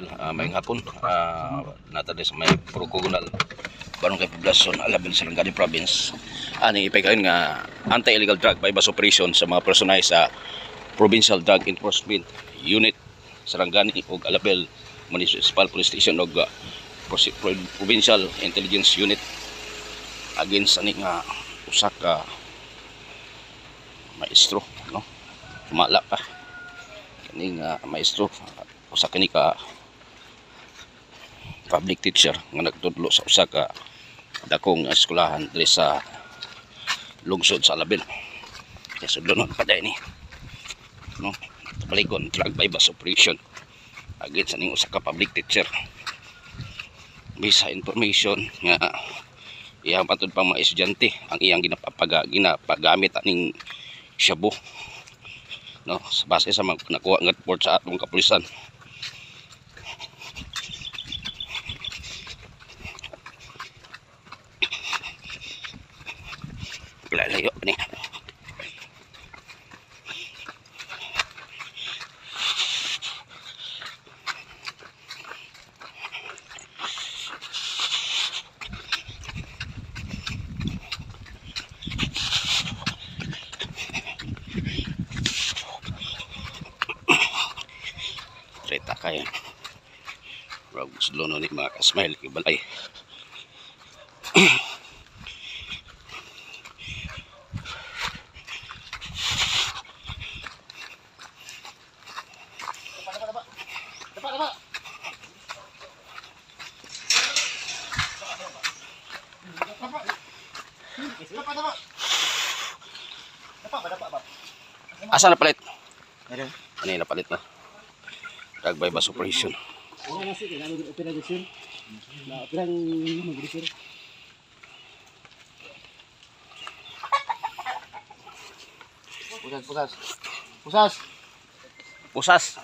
channel. Mayong hapon. Natades may Procogonal Barangay Poblacion, Alabel, Sarangani Province. Ani ipagayon nga anti-illegal drug bypass operation sa mga personay sa Provincial Drug Enforcement Unit Sarangani ug Alabel Municipal Police Station ug Provincial Intelligence Unit against ani nga usa ka maestro, no? Tumala pa kini nga maestro, usa kini ka public teacher nga nagtudlo sa usa ka dakong eskwelahan diri sa lungsod sa Alabel. Kaya sudlonon pa dai ni, no? Balikon drug bypass operation against aning usa ka public teacher. Bisa information nga iyang patud pang mga estudyante ang iyang ginapagamit aning shabu, no? Base sa mga nakuha nga report sa atong kapulisan. Lalayo ni treta kaya rog slono ni mga kasmile ibalay. Asa na palit? Ano yung napalit na? Drug bypass operation. Pusas.